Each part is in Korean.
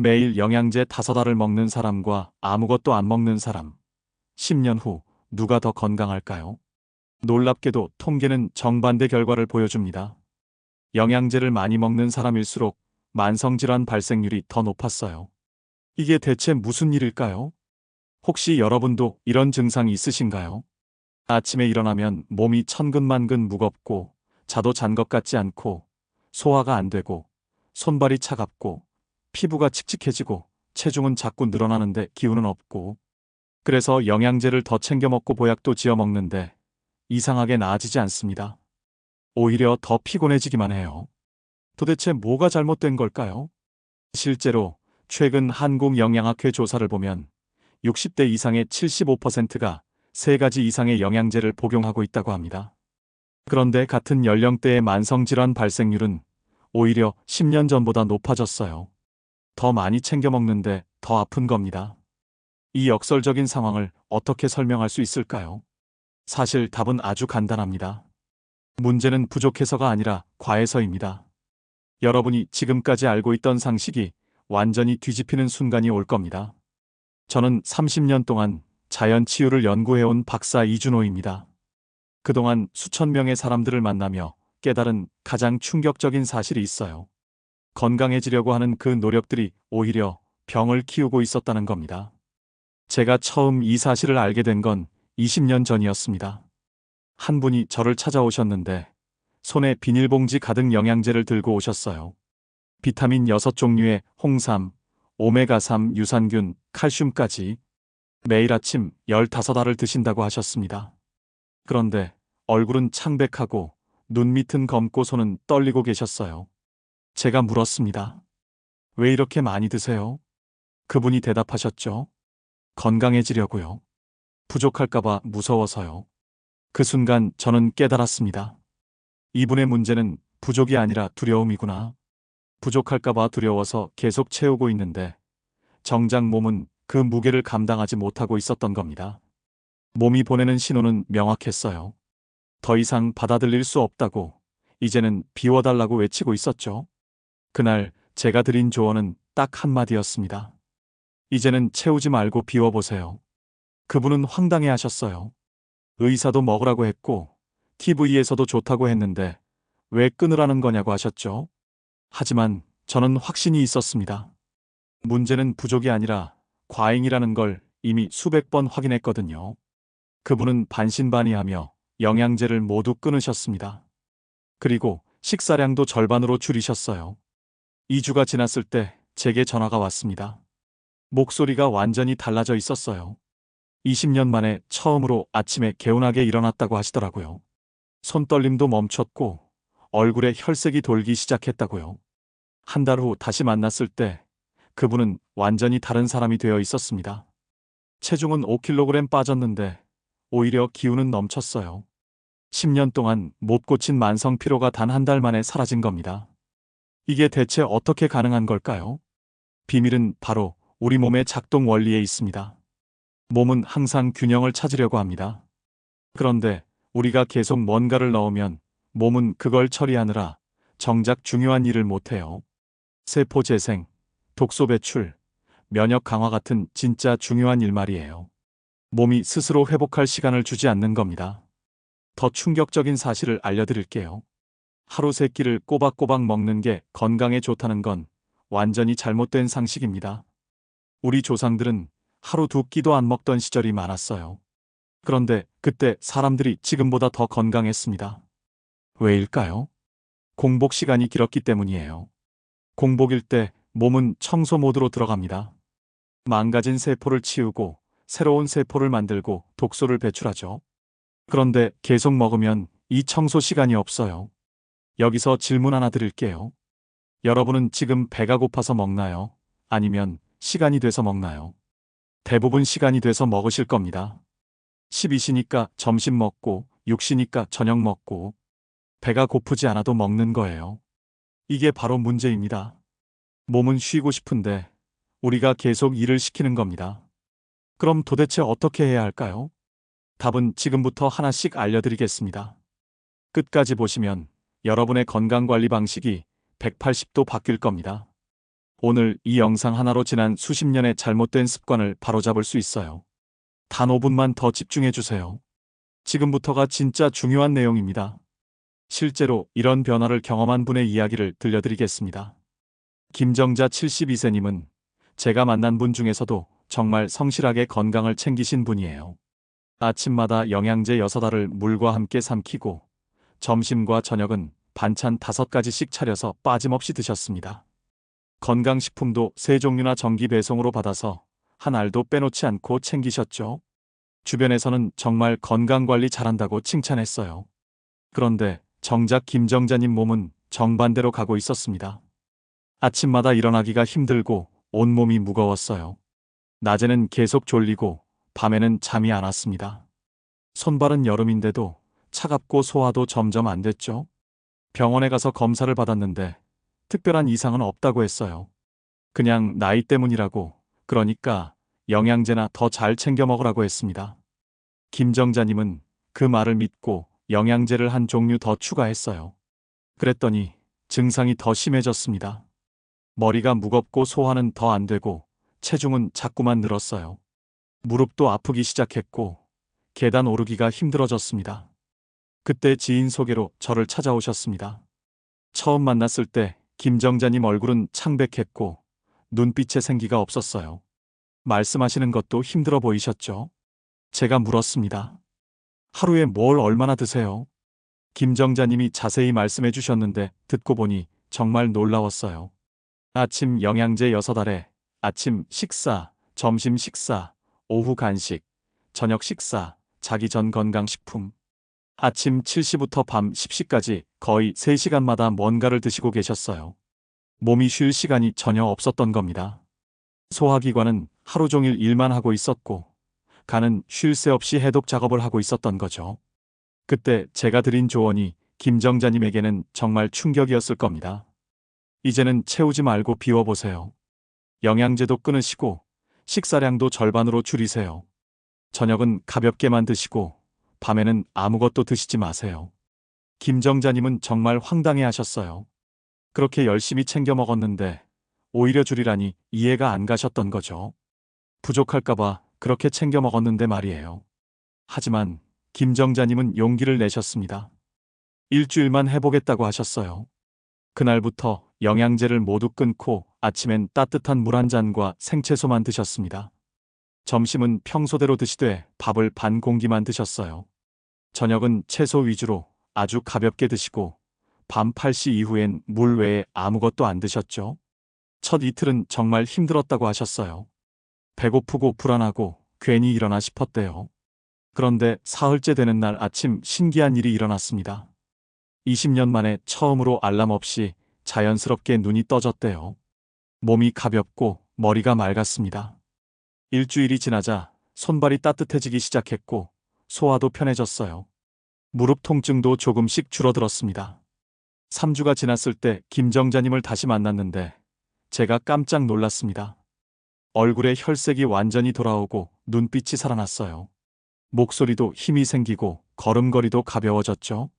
매일 영양제 5알을 먹는 사람과 아무것도 안 먹는 사람. 10년 후 누가 더 건강할까요? 놀랍게도 통계는 정반대 결과를 보여줍니다. 영양제를 많이 먹는 사람일수록 만성질환 발생률이 더 높았어요. 이게 대체 무슨 일일까요? 혹시 여러분도 이런 증상이 있으신가요? 아침에 일어나면 몸이 천근만근 무겁고 자도 잔 것 같지 않고 소화가 안 되고 손발이 차갑고 피부가 칙칙해지고 체중은 자꾸 늘어나는데 기운은 없고 그래서 영양제를 더 챙겨 먹고 보약도 지어 먹는데 이상하게 나아지지 않습니다. 오히려 더 피곤해지기만 해요. 도대체 뭐가 잘못된 걸까요? 실제로 최근 한국영양학회 조사를 보면 60대 이상의 75%가 3가지 이상의 영양제를 복용하고 있다고 합니다. 그런데 같은 연령대의 만성질환 발생률은 오히려 10년 전보다 높아졌어요. 더 많이 챙겨 먹는데 더 아픈 겁니다. 이 역설적인 상황을 어떻게 설명할 수 있을까요? 사실 답은 아주 간단합니다. 문제는 부족해서가 아니라 과해서입니다. 여러분이 지금까지 알고 있던 상식이 완전히 뒤집히는 순간이 올 겁니다. 저는 30년 동안 자연 치유를 연구해온 박사 이준호입니다. 그동안 수천 명의 사람들을 만나며 깨달은 가장 충격적인 사실이 있어요. 건강해지려고 하는 그 노력들이 오히려 병을 키우고 있었다는 겁니다. 제가 처음 이 사실을 알게 된 건 20년 전이었습니다. 한 분이 저를 찾아오셨는데 손에 비닐봉지 가득 영양제를 들고 오셨어요. 비타민 6종류의 홍삼, 오메가3 유산균, 칼슘까지 매일 아침 15알을 드신다고 하셨습니다. 그런데 얼굴은 창백하고 눈 밑은 검고 손은 떨리고 계셨어요. 제가 물었습니다. 왜 이렇게 많이 드세요? 그분이 대답하셨죠. 건강해지려고요. 부족할까봐 무서워서요. 그 순간 저는 깨달았습니다. 이분의 문제는 부족이 아니라 두려움이구나. 부족할까봐 두려워서 계속 채우고 있는데 정작 몸은 그 무게를 감당하지 못하고 있었던 겁니다. 몸이 보내는 신호는 명확했어요. 더 이상 받아들일 수 없다고, 이제는 비워달라고 외치고 있었죠. 그날 제가 드린 조언은 딱 한마디였습니다. 이제는 채우지 말고 비워보세요. 그분은 황당해 하셨어요. 의사도 먹으라고 했고 TV에서도 좋다고 했는데 왜 끊으라는 거냐고 하셨죠. 하지만 저는 확신이 있었습니다. 문제는 부족이 아니라 과잉이라는 걸 이미 수백 번 확인했거든요. 그분은 반신반의하며 영양제를 모두 끊으셨습니다. 그리고 식사량도 절반으로 줄이셨어요. 2주가 지났을 때 제게 전화가 왔습니다. 목소리가 완전히 달라져 있었어요. 20년 만에 처음으로 아침에 개운하게 일어났다고 하시더라고요. 손떨림도 멈췄고 얼굴에 혈색이 돌기 시작했다고요. 한 달 후 다시 만났을 때 그분은 완전히 다른 사람이 되어 있었습니다. 체중은 5kg 빠졌는데 오히려 기운은 넘쳤어요. 10년 동안 못 고친 만성 피로가 단 한 달 만에 사라진 겁니다. 이게 대체 어떻게 가능한 걸까요? 비밀은 바로 우리 몸의 작동 원리에 있습니다. 몸은 항상 균형을 찾으려고 합니다. 그런데 우리가 계속 뭔가를 넣으면 몸은 그걸 처리하느라 정작 중요한 일을 못해요. 세포 재생, 독소 배출, 면역 강화 같은 진짜 중요한 일 말이에요. 몸이 스스로 회복할 시간을 주지 않는 겁니다. 더 충격적인 사실을 알려드릴게요. 하루 3끼를 꼬박꼬박 먹는 게 건강에 좋다는 건 완전히 잘못된 상식입니다. 우리 조상들은 하루 2끼도 안 먹던 시절이 많았어요. 그런데 그때 사람들이 지금보다 더 건강했습니다. 왜일까요? 공복 시간이 길었기 때문이에요. 공복일 때 몸은 청소 모드로 들어갑니다. 망가진 세포를 치우고 새로운 세포를 만들고 독소를 배출하죠. 그런데 계속 먹으면 이 청소 시간이 없어요. 여기서 질문 하나 드릴게요. 여러분은 지금 배가 고파서 먹나요? 아니면 시간이 돼서 먹나요? 대부분 시간이 돼서 먹으실 겁니다. 12시니까 점심 먹고 6시니까 저녁 먹고 배가 고프지 않아도 먹는 거예요. 이게 바로 문제입니다. 몸은 쉬고 싶은데 우리가 계속 일을 시키는 겁니다. 그럼 도대체 어떻게 해야 할까요? 답은 지금부터 하나씩 알려드리겠습니다. 끝까지 보시면 여러분의 건강관리 방식이 180도 바뀔 겁니다. 오늘 이 영상 하나로 지난 수십 년의 잘못된 습관을 바로잡을 수 있어요. 단 5분만 더 집중해 주세요. 지금부터가 진짜 중요한 내용입니다. 실제로 이런 변화를 경험한 분의 이야기를 들려드리겠습니다. 김정자 72세님은 제가 만난 분 중에서도 정말 성실하게 건강을 챙기신 분이에요. 아침마다 영양제 6알을 물과 함께 삼키고 점심과 저녁은 반찬 5가지씩 차려서 빠짐없이 드셨습니다. 건강식품도 3종류나 정기 배송으로 받아서 한 알도 빼놓지 않고 챙기셨죠. 주변에서는 정말 건강관리 잘한다고 칭찬했어요. 그런데 정작 김정자님 몸은 정반대로 가고 있었습니다. 아침마다 일어나기가 힘들고 온몸이 무거웠어요. 낮에는 계속 졸리고 밤에는 잠이 안 왔습니다. 손발은 여름인데도 차갑고 소화도 점점 안 됐죠. 병원에 가서 검사를 받았는데 특별한 이상은 없다고 했어요. 그냥 나이 때문이라고, 그러니까 영양제나 더 잘 챙겨 먹으라고 했습니다. 김정자님은 그 말을 믿고 영양제를 한 종류 더 추가했어요. 그랬더니 증상이 더 심해졌습니다. 머리가 무겁고 소화는 더 안 되고 체중은 자꾸만 늘었어요. 무릎도 아프기 시작했고 계단 오르기가 힘들어졌습니다. 그때 지인 소개로 저를 찾아오셨습니다. 처음 만났을 때 김정자님 얼굴은 창백했고 눈빛에 생기가 없었어요. 말씀하시는 것도 힘들어 보이셨죠? 제가 물었습니다. 하루에 뭘 얼마나 드세요? 김정자님이 자세히 말씀해 주셨는데 듣고 보니 정말 놀라웠어요. 아침 영양제 6알에 아침 식사, 점심 식사, 오후 간식, 저녁 식사, 자기 전 건강식품. 아침 7시부터 밤 10시까지 거의 3시간마다 뭔가를 드시고 계셨어요. 몸이 쉴 시간이 전혀 없었던 겁니다. 소화기관은 하루 종일 일만 하고 있었고 간은 쉴 새 없이 해독 작업을 하고 있었던 거죠. 그때 제가 드린 조언이 김정자님에게는 정말 충격이었을 겁니다. 이제는 채우지 말고 비워보세요. 영양제도 끊으시고 식사량도 절반으로 줄이세요. 저녁은 가볍게만 드시고 밤에는 아무것도 드시지 마세요. 김정자님은 정말 황당해 하셨어요. 그렇게 열심히 챙겨 먹었는데 오히려 줄이라니 이해가 안 가셨던 거죠. 부족할까봐 그렇게 챙겨 먹었는데 말이에요. 하지만 김정자님은 용기를 내셨습니다. 일주일만 해보겠다고 하셨어요. 그날부터 영양제를 모두 끊고 아침엔 따뜻한 물 한 잔과 생채소만 드셨습니다. 점심은 평소대로 드시되 밥을 반 공기만 드셨어요. 저녁은 채소 위주로 아주 가볍게 드시고 밤 8시 이후엔 물 외에 아무것도 안 드셨죠. 첫 이틀은 정말 힘들었다고 하셨어요. 배고프고 불안하고 괜히 일어나 싶었대요. 그런데 사흘째 되는 날 아침 신기한 일이 일어났습니다. 20년 만에 처음으로 알람 없이 자연스럽게 눈이 떠졌대요. 몸이 가볍고 머리가 맑았습니다. 일주일이 지나자 손발이 따뜻해지기 시작했고 소화도 편해졌어요. 무릎 통증도 조금씩 줄어들었습니다. 3주가 지났을 때 김정자님을 다시 만났는데 제가 깜짝 놀랐습니다. 얼굴에 혈색이 완전히 돌아오고 눈빛이 살아났어요. 목소리도 힘이 생기고 걸음걸이도 가벼워졌죠.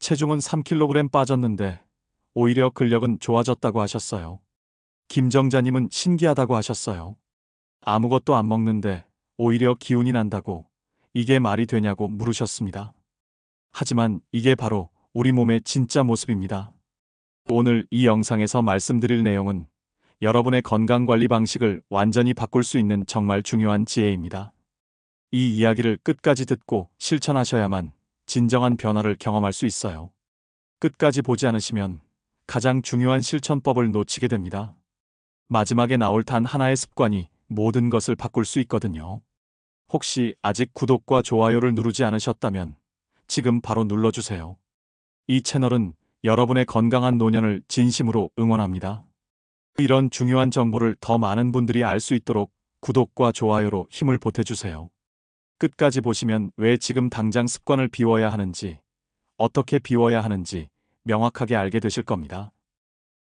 체중은 3kg 빠졌는데 오히려 근력은 좋아졌다고 하셨어요. 김정자님은 신기하다고 하셨어요. 아무것도 안 먹는데 오히려 기운이 난다고, 이게 말이 되냐고 물으셨습니다. 하지만 이게 바로 우리 몸의 진짜 모습입니다. 오늘 이 영상에서 말씀드릴 내용은 여러분의 건강관리 방식을 완전히 바꿀 수 있는 정말 중요한 지혜입니다. 이 이야기를 끝까지 듣고 실천하셔야만 진정한 변화를 경험할 수 있어요. 끝까지 보지 않으시면 가장 중요한 실천법을 놓치게 됩니다. 마지막에 나올 단 하나의 습관이 모든 것을 바꿀 수 있거든요. 혹시 아직 구독과 좋아요를 누르지 않으셨다면 지금 바로 눌러주세요. 이 채널은 여러분의 건강한 노년을 진심으로 응원합니다. 이런 중요한 정보를 더 많은 분들이 알 수 있도록 구독과 좋아요로 힘을 보태주세요. 끝까지 보시면 왜 지금 당장 습관을 비워야 하는지, 어떻게 비워야 하는지 명확하게 알게 되실 겁니다.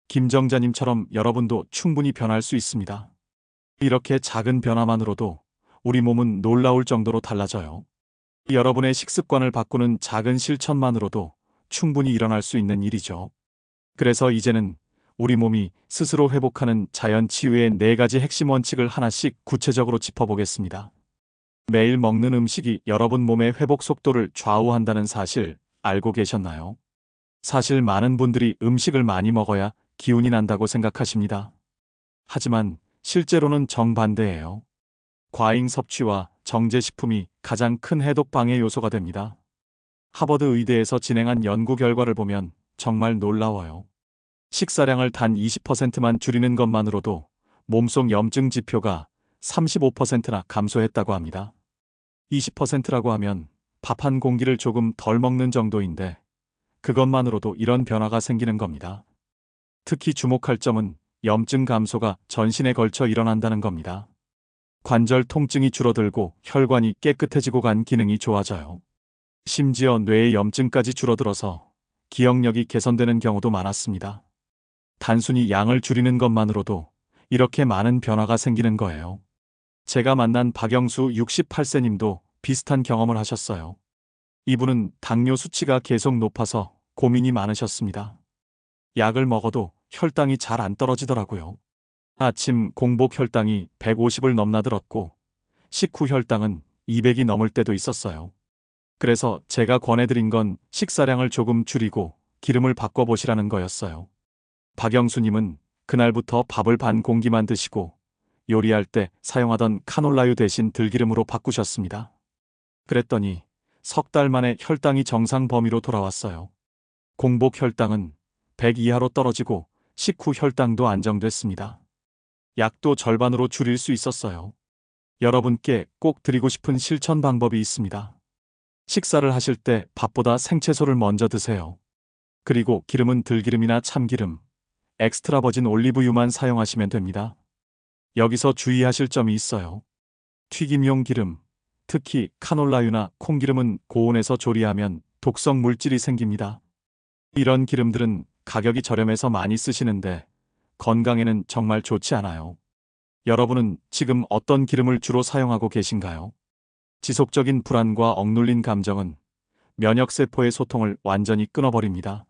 김정자님처럼 여러분도 충분히 변할 수 있습니다. 이렇게 작은 변화만으로도 우리 몸은 놀라울 정도로 달라져요. 여러분의 식습관을 바꾸는 작은 실천만으로도 충분히 일어날 수 있는 일이죠. 그래서 이제는 우리 몸이 스스로 회복하는 자연 치유의 4가지 핵심 원칙을 하나씩 구체적으로 짚어보겠습니다. 매일 먹는 음식이 여러분 몸의 회복 속도를 좌우한다는 사실 알고 계셨나요? 사실 많은 분들이 음식을 많이 먹어야 기운이 난다고 생각하십니다. 하지만 실제로는 정반대예요. 과잉 섭취와 정제 식품이 가장 큰 해독 방해 요소가 됩니다. 하버드 의대에서 진행한 연구 결과를 보면 정말 놀라워요. 식사량을 단 20%만 줄이는 것만으로도 몸속 염증 지표가 35%나 감소했다고 합니다. 20%라고 하면 밥 한 공기를 조금 덜 먹는 정도인데 그것만으로도 이런 변화가 생기는 겁니다. 특히 주목할 점은 염증 감소가 전신에 걸쳐 일어난다는 겁니다. 관절 통증이 줄어들고 혈관이 깨끗해지고 간 기능이 좋아져요. 심지어 뇌의 염증까지 줄어들어서 기억력이 개선되는 경우도 많았습니다. 단순히 양을 줄이는 것만으로도 이렇게 많은 변화가 생기는 거예요. 제가 만난 박영수 68세 님도 비슷한 경험을 하셨어요. 이분은 당뇨 수치가 계속 높아서 고민이 많으셨습니다. 약을 먹어도 혈당이 잘 안 떨어지더라고요. 아침 공복 혈당이 150을 넘나들었고 식후 혈당은 200이 넘을 때도 있었어요. 그래서 제가 권해드린 건 식사량을 조금 줄이고 기름을 바꿔보시라는 거였어요. 박영수님은 그날부터 밥을 반 공기만 드시고 요리할 때 사용하던 카놀라유 대신 들기름으로 바꾸셨습니다. 그랬더니 석 달 만에 혈당이 정상 범위로 돌아왔어요. 공복 혈당은 100 이하로 떨어지고 식후 혈당도 안정됐습니다. 약도 절반으로 줄일 수 있었어요. 여러분께 꼭 드리고 싶은 실천 방법이 있습니다. 식사를 하실 때 밥보다 생채소를 먼저 드세요. 그리고 기름은 들기름이나 참기름, 엑스트라 버진 올리브유만 사용하시면 됩니다. 여기서 주의하실 점이 있어요. 튀김용 기름, 특히 카놀라유나 콩기름은 고온에서 조리하면 독성 물질이 생깁니다. 이런 기름들은 가격이 저렴해서 많이 쓰시는데 건강에는 정말 좋지 않아요. 여러분은 지금 어떤 기름을 주로 사용하고 계신가요? 지속적인 불안과 억눌린 감정은 면역세포의 소통을 완전히 끊어버립니다.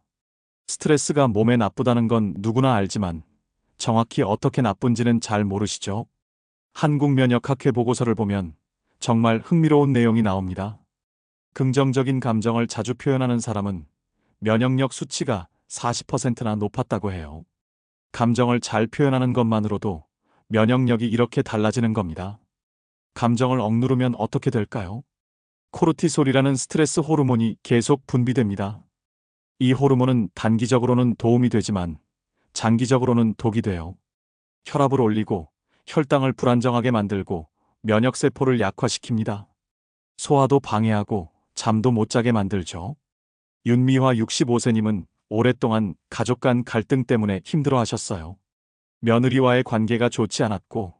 스트레스가 몸에 나쁘다는 건 누구나 알지만 정확히 어떻게 나쁜지는 잘 모르시죠? 한국면역학회 보고서를 보면 정말 흥미로운 내용이 나옵니다. 긍정적인 감정을 자주 표현하는 사람은 면역력 수치가 40%나 높았다고 해요. 감정을 잘 표현하는 것만으로도 면역력이 이렇게 달라지는 겁니다. 감정을 억누르면 어떻게 될까요? 코르티솔이라는 스트레스 호르몬이 계속 분비됩니다. 이 호르몬은 단기적으로는 도움이 되지만 장기적으로는 독이 돼요. 혈압을 올리고 혈당을 불안정하게 만들고 면역세포를 약화시킵니다. 소화도 방해하고 잠도 못 자게 만들죠. 윤미화 65세님은 오랫동안 가족 간 갈등 때문에 힘들어 하셨어요. 며느리와의 관계가 좋지 않았고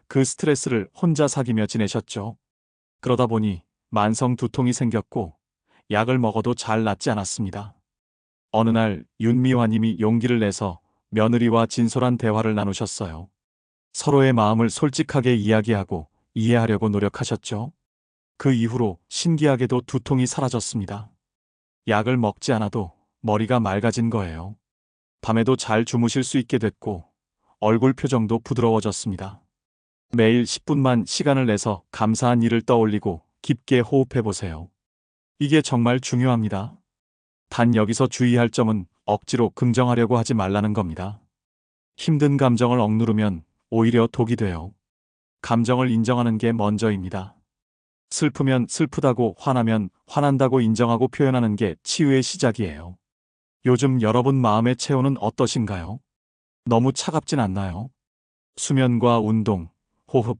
그 스트레스를 혼자 사귀며 지내셨죠. 그러다 보니 만성 두통이 생겼고 약을 먹어도 잘 낫지 않았습니다. 어느 날 윤미화님이 용기를 내서 며느리와 진솔한 대화를 나누셨어요. 서로의 마음을 솔직하게 이야기하고 이해하려고 노력하셨죠. 그 이후로 신기하게도 두통이 사라졌습니다. 약을 먹지 않아도 머리가 맑아진 거예요. 밤에도 잘 주무실 수 있게 됐고 얼굴 표정도 부드러워졌습니다. 매일 10분만 시간을 내서 감사한 일을 떠올리고 깊게 호흡해 보세요. 이게 정말 중요합니다. 단 여기서 주의할 점은 억지로 긍정하려고 하지 말라는 겁니다. 힘든 감정을 억누르면 오히려 독이 돼요. 감정을 인정하는 게 먼저입니다. 슬프면 슬프다고, 화나면 화난다고 인정하고 표현하는 게 치유의 시작이에요. 요즘 여러분 마음의 체온은 어떠신가요? 너무 차갑진 않나요? 수면과 운동, 호흡,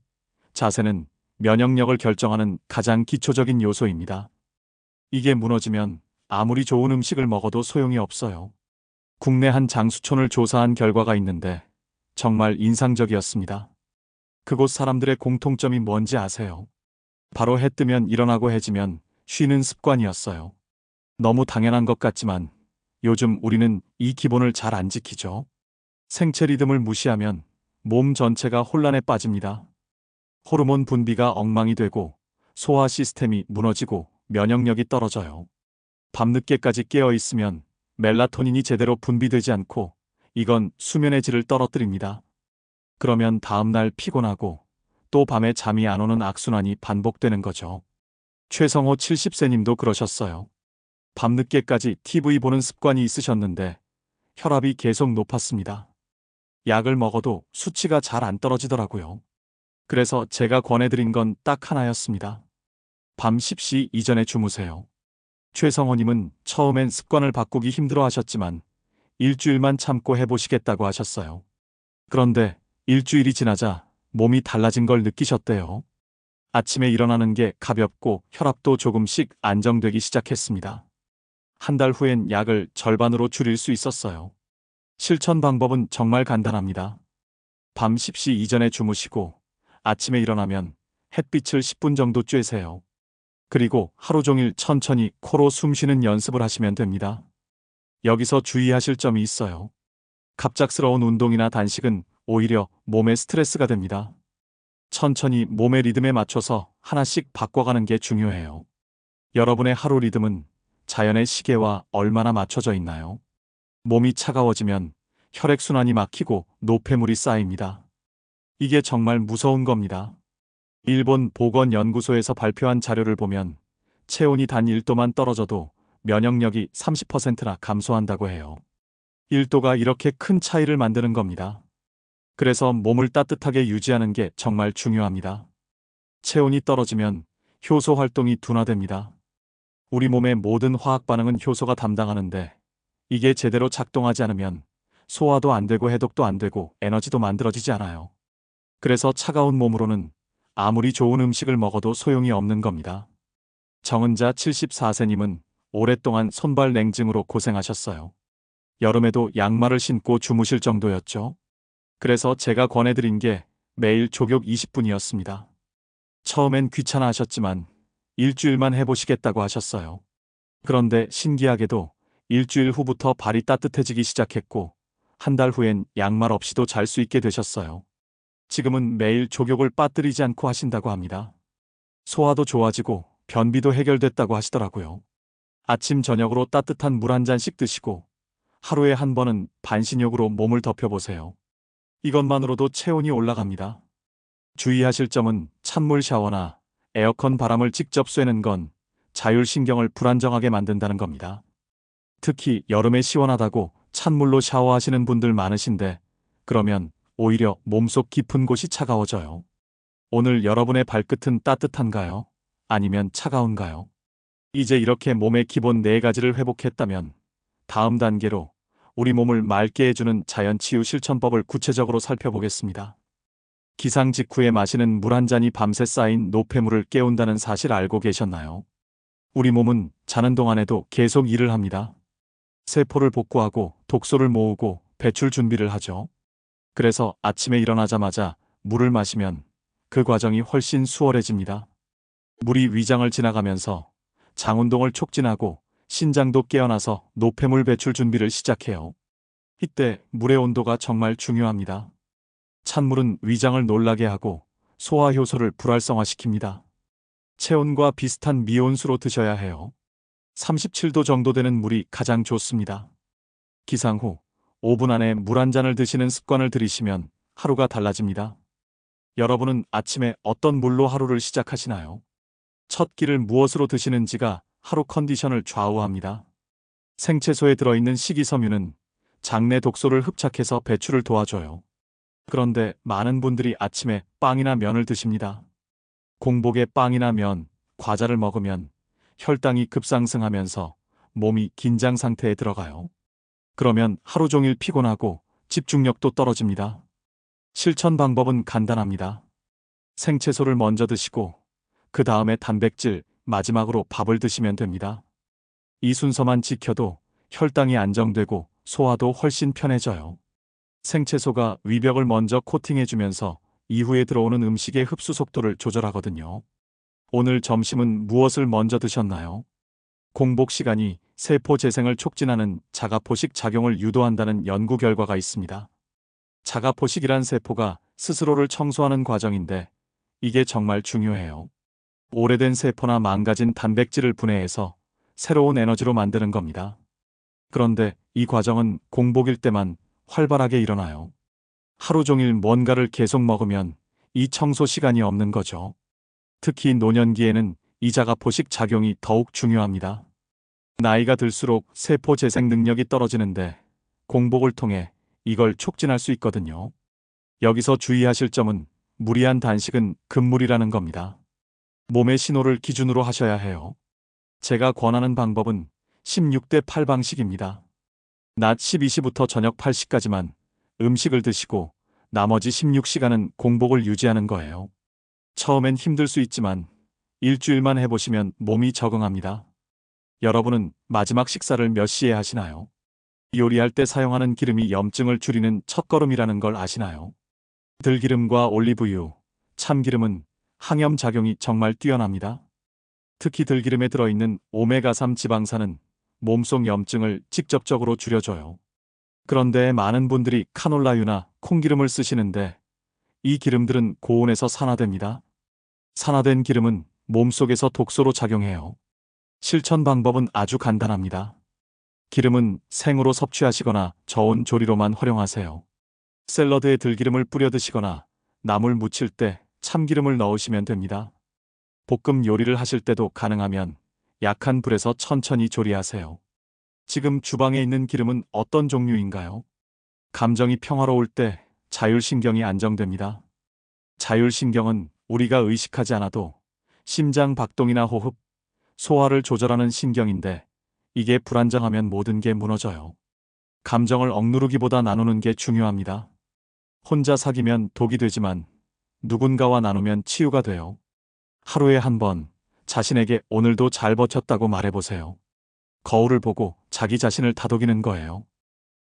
자세는 면역력을 결정하는 가장 기초적인 요소입니다. 이게 무너지면 아무리 좋은 음식을 먹어도 소용이 없어요. 국내 한 장수촌을 조사한 결과가 있는데 정말 인상적이었습니다. 그곳 사람들의 공통점이 뭔지 아세요? 바로 해 뜨면 일어나고 해지면 쉬는 습관이었어요. 너무 당연한 것 같지만 요즘 우리는 이 기본을 잘 안 지키죠. 생체 리듬을 무시하면 몸 전체가 혼란에 빠집니다. 호르몬 분비가 엉망이 되고 소화 시스템이 무너지고 면역력이 떨어져요. 밤늦게까지 깨어 있으면 멜라토닌이 제대로 분비되지 않고 이건 수면의 질을 떨어뜨립니다. 그러면 다음날 피곤하고 또 밤에 잠이 안 오는 악순환이 반복되는 거죠. 최성호 70세님도 그러셨어요. 밤늦게까지 TV 보는 습관이 있으셨는데 혈압이 계속 높았습니다. 약을 먹어도 수치가 잘 안 떨어지더라고요. 그래서 제가 권해드린 건 딱 하나였습니다. 밤 10시 이전에 주무세요. 최성호님은 처음엔 습관을 바꾸기 힘들어 하셨지만 일주일만 참고 해보시겠다고 하셨어요. 그런데 일주일이 지나자 몸이 달라진 걸 느끼셨대요. 아침에 일어나는 게 가볍고 혈압도 조금씩 안정되기 시작했습니다. 한 달 후엔 약을 절반으로 줄일 수 있었어요. 실천 방법은 정말 간단합니다. 밤 10시 이전에 주무시고 아침에 일어나면 햇빛을 10분 정도 쬐세요. 그리고 하루 종일 천천히 코로 숨 쉬는 연습을 하시면 됩니다. 여기서 주의하실 점이 있어요. 갑작스러운 운동이나 단식은 오히려 몸에 스트레스가 됩니다. 천천히 몸의 리듬에 맞춰서 하나씩 바꿔가는 게 중요해요. 여러분의 하루 리듬은 자연의 시계와 얼마나 맞춰져 있나요? 몸이 차가워지면 혈액순환이 막히고 노폐물이 쌓입니다. 이게 정말 무서운 겁니다. 일본 보건연구소에서 발표한 자료를 보면 체온이 단 1도만 떨어져도 면역력이 30%나 감소한다고 해요. 1도가 이렇게 큰 차이를 만드는 겁니다. 그래서 몸을 따뜻하게 유지하는 게 정말 중요합니다. 체온이 떨어지면 효소 활동이 둔화됩니다. 우리 몸의 모든 화학 반응은 효소가 담당하는데 이게 제대로 작동하지 않으면 소화도 안 되고 해독도 안 되고 에너지도 만들어지지 않아요. 그래서 차가운 몸으로는 아무리 좋은 음식을 먹어도 소용이 없는 겁니다. 정은자 74세님은 오랫동안 손발 냉증으로 고생하셨어요. 여름에도 양말을 신고 주무실 정도였죠. 그래서 제가 권해드린 게 매일 조격 20분이었습니다. 처음엔 귀찮아 하셨지만 일주일만 해보시겠다고 하셨어요. 그런데 신기하게도 일주일 후부터 발이 따뜻해지기 시작했고 한 달 후엔 양말 없이도 잘 수 있게 되셨어요. 지금은 매일 족욕을 빠뜨리지 않고 하신다고 합니다. 소화도 좋아지고 변비도 해결됐다고 하시더라고요. 아침 저녁으로 따뜻한 물 한 잔씩 드시고 하루에 한 번은 반신욕으로 몸을 덮여보세요. 이것만으로도 체온이 올라갑니다. 주의하실 점은 찬물 샤워나 에어컨 바람을 직접 쐬는 건 자율신경을 불안정하게 만든다는 겁니다. 특히 여름에 시원하다고 찬물로 샤워하시는 분들 많으신데 그러면 오히려 몸속 깊은 곳이 차가워져요. 오늘 여러분의 발끝은 따뜻한가요? 아니면 차가운가요? 이제 이렇게 몸의 기본 4가지를 회복했다면 다음 단계로 우리 몸을 맑게 해주는 자연치유 실천법을 구체적으로 살펴보겠습니다. 기상 직후에 마시는 물 한 잔이 밤새 쌓인 노폐물을 깨운다는 사실 알고 계셨나요? 우리 몸은 자는 동안에도 계속 일을 합니다. 세포를 복구하고 독소를 모으고 배출 준비를 하죠. 그래서 아침에 일어나자마자 물을 마시면 그 과정이 훨씬 수월해집니다. 물이 위장을 지나가면서 장운동을 촉진하고 신장도 깨어나서 노폐물 배출 준비를 시작해요. 이때 물의 온도가 정말 중요합니다. 찬물은 위장을 놀라게 하고 소화 효소를 불활성화시킵니다. 체온과 비슷한 미온수로 드셔야 해요. 37도 정도 되는 물이 가장 좋습니다. 기상 후 5분 안에 물 한 잔을 드시는 습관을 들이시면 하루가 달라집니다. 여러분은 아침에 어떤 물로 하루를 시작하시나요? 첫 끼를 무엇으로 드시는지가 하루 컨디션을 좌우합니다. 생채소에 들어있는 식이섬유는 장내 독소를 흡착해서 배출을 도와줘요. 그런데 많은 분들이 아침에 빵이나 면을 드십니다. 공복에 빵이나 면, 과자를 먹으면 혈당이 급상승하면서 몸이 긴장 상태에 들어가요. 그러면 하루 종일 피곤하고 집중력도 떨어집니다. 실천 방법은 간단합니다. 생채소를 먼저 드시고 그 다음에 단백질, 마지막으로 밥을 드시면 됩니다. 이 순서만 지켜도 혈당이 안정되고 소화도 훨씬 편해져요. 생채소가 위벽을 먼저 코팅해주면서 이후에 들어오는 음식의 흡수 속도를 조절하거든요. 오늘 점심은 무엇을 먼저 드셨나요? 공복 시간이 세포 재생을 촉진하는 자가포식 작용을 유도한다는 연구 결과가 있습니다. 자가포식이란 세포가 스스로를 청소하는 과정인데 이게 정말 중요해요. 오래된 세포나 망가진 단백질을 분해해서 새로운 에너지로 만드는 겁니다. 그런데 이 과정은 공복일 때만 활발하게 일어나요. 하루 종일 뭔가를 계속 먹으면 이 청소 시간이 없는 거죠. 특히 노년기에는 이 자가포식 작용이 더욱 중요합니다. 나이가 들수록 세포 재생 능력이 떨어지는데 공복을 통해 이걸 촉진할 수 있거든요. 여기서 주의하실 점은 무리한 단식은 금물이라는 겁니다. 몸의 신호를 기준으로 하셔야 해요. 제가 권하는 방법은 16대 8 방식입니다. 낮 12시부터 저녁 8시까지만 음식을 드시고 나머지 16시간은 공복을 유지하는 거예요. 처음엔 힘들 수 있지만 일주일만 해보시면 몸이 적응합니다. 여러분은 마지막 식사를 몇 시에 하시나요? 요리할 때 사용하는 기름이 염증을 줄이는 첫걸음이라는 걸 아시나요? 들기름과 올리브유, 참기름은 항염 작용이 정말 뛰어납니다. 특히 들기름에 들어있는 오메가3 지방산은 몸속 염증을 직접적으로 줄여줘요. 그런데 많은 분들이 카놀라유나 콩기름을 쓰시는데 이 기름들은 고온에서 산화됩니다. 산화된 기름은 몸속에서 독소로 작용해요. 실천 방법은 아주 간단합니다. 기름은 생으로 섭취하시거나 저온 조리로만 활용하세요. 샐러드에 들기름을 뿌려 드시거나 나물 무칠 때 참기름을 넣으시면 됩니다. 볶음 요리를 하실 때도 가능하면 약한 불에서 천천히 조리하세요. 지금 주방에 있는 기름은 어떤 종류인가요? 감정이 평화로울 때 자율신경이 안정됩니다. 자율신경은 우리가 의식하지 않아도 심장 박동이나 호흡, 소화를 조절하는 신경인데 이게 불안정하면 모든 게 무너져요. 감정을 억누르기보다 나누는 게 중요합니다. 혼자 사귀면 독이 되지만 누군가와 나누면 치유가 돼요. 하루에 한 번 자신에게 오늘도 잘 버텼다고 말해보세요. 거울을 보고 자기 자신을 다독이는 거예요.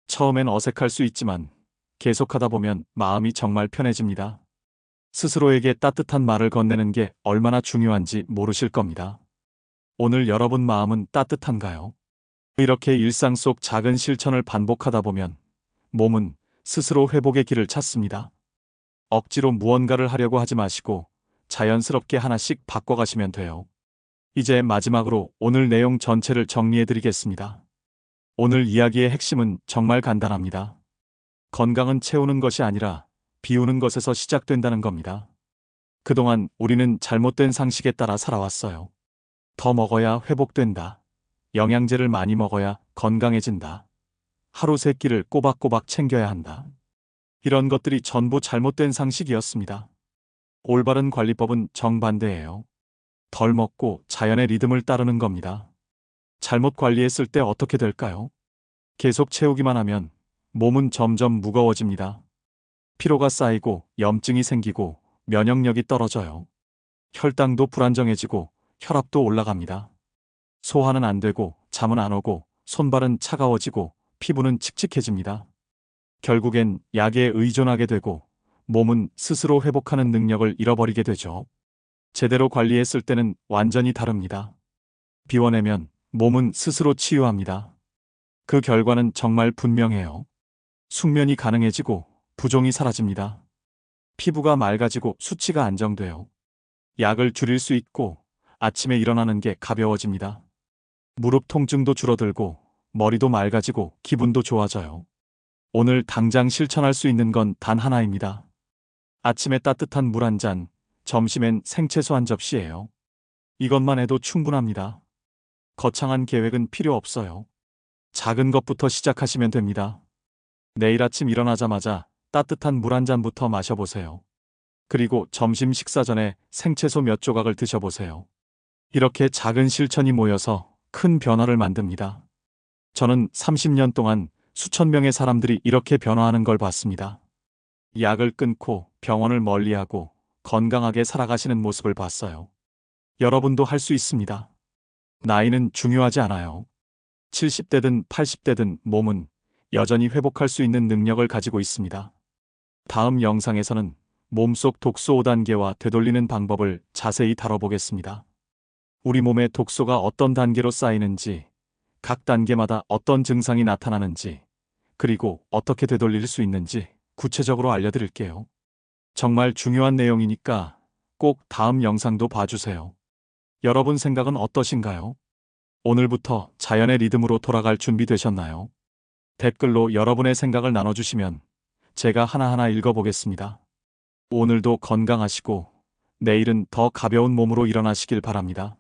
처음엔 어색할 수 있지만 계속하다 보면 마음이 정말 편해집니다. 스스로에게 따뜻한 말을 건네는 게 얼마나 중요한지 모르실 겁니다. 오늘 여러분 마음은 따뜻한가요? 이렇게 일상 속 작은 실천을 반복하다 보면 몸은 스스로 회복의 길을 찾습니다. 억지로 무언가를 하려고 하지 마시고 자연스럽게 하나씩 바꿔가시면 돼요. 이제 마지막으로 오늘 내용 전체를 정리해 드리겠습니다. 오늘 이야기의 핵심은 정말 간단합니다. 건강은 채우는 것이 아니라 비우는 것에서 시작된다는 겁니다. 그동안 우리는 잘못된 상식에 따라 살아왔어요. 더 먹어야 회복된다. 영양제를 많이 먹어야 건강해진다. 하루 3끼를 꼬박꼬박 챙겨야 한다. 이런 것들이 전부 잘못된 상식이었습니다. 올바른 관리법은 정반대예요. 덜 먹고 자연의 리듬을 따르는 겁니다. 잘못 관리했을 때 어떻게 될까요? 계속 채우기만 하면 몸은 점점 무거워집니다. 피로가 쌓이고 염증이 생기고 면역력이 떨어져요. 혈당도 불안정해지고 혈압도 올라갑니다. 소화는 안 되고 잠은 안 오고 손발은 차가워지고 피부는 칙칙해집니다. 결국엔 약에 의존하게 되고 몸은 스스로 회복하는 능력을 잃어버리게 되죠. 제대로 관리했을 때는 완전히 다릅니다. 비워내면 몸은 스스로 치유합니다. 그 결과는 정말 분명해요. 숙면이 가능해지고 부종이 사라집니다. 피부가 맑아지고 수치가 안정돼요. 약을 줄일 수 있고 아침에 일어나는 게 가벼워집니다. 무릎 통증도 줄어들고 머리도 맑아지고 기분도 좋아져요. 오늘 당장 실천할 수 있는 건 단 하나입니다. 아침에 따뜻한 물 한 잔, 점심엔 생채소 한 접시예요. 이것만 해도 충분합니다. 거창한 계획은 필요 없어요. 작은 것부터 시작하시면 됩니다. 내일 아침 일어나자마자 따뜻한 물 한 잔부터 마셔보세요. 그리고 점심 식사 전에 생채소 몇 조각을 드셔보세요. 이렇게 작은 실천이 모여서 큰 변화를 만듭니다. 저는 30년 동안 수천 명의 사람들이 이렇게 변화하는 걸 봤습니다. 약을 끊고 병원을 멀리하고 건강하게 살아가시는 모습을 봤어요. 여러분도 할 수 있습니다. 나이는 중요하지 않아요. 70대든 80대든 몸은 여전히 회복할 수 있는 능력을 가지고 있습니다. 다음 영상에서는 몸속 독소 5단계와 되돌리는 방법을 자세히 다뤄보겠습니다. 우리 몸에 독소가 어떤 단계로 쌓이는지, 각 단계마다 어떤 증상이 나타나는지, 그리고 어떻게 되돌릴 수 있는지 구체적으로 알려드릴게요. 정말 중요한 내용이니까 꼭 다음 영상도 봐주세요. 여러분 생각은 어떠신가요? 오늘부터 자연의 리듬으로 돌아갈 준비 되셨나요? 댓글로 여러분의 생각을 나눠주시면 제가 하나하나 읽어보겠습니다. 오늘도 건강하시고 내일은 더 가벼운 몸으로 일어나시길 바랍니다.